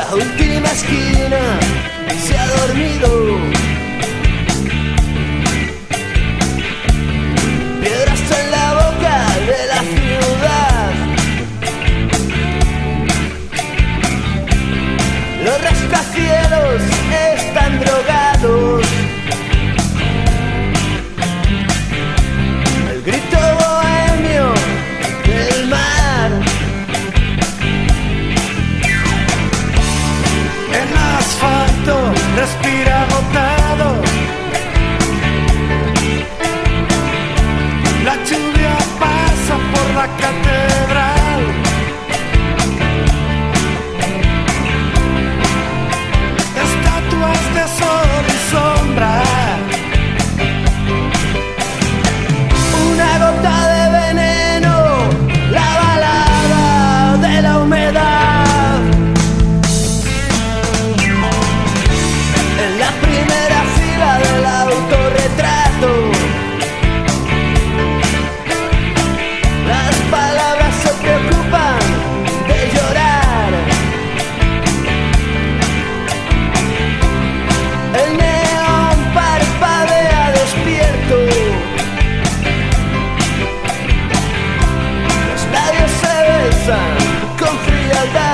La última esquina se ha dormido. Piedras en la boca de la ciudad. Los rascacielos están drogados. El grito bohemio del mar. El asfalto respira agotado. La lluvia pasa por la catedral. Estatuas de sol y sombra. Una gota de veneno, la balada de la humedad. En la primera fila del autorretrato, las palabras se preocupan de llorar. El neón parpadea despierto. Los labios se besan con frialdad.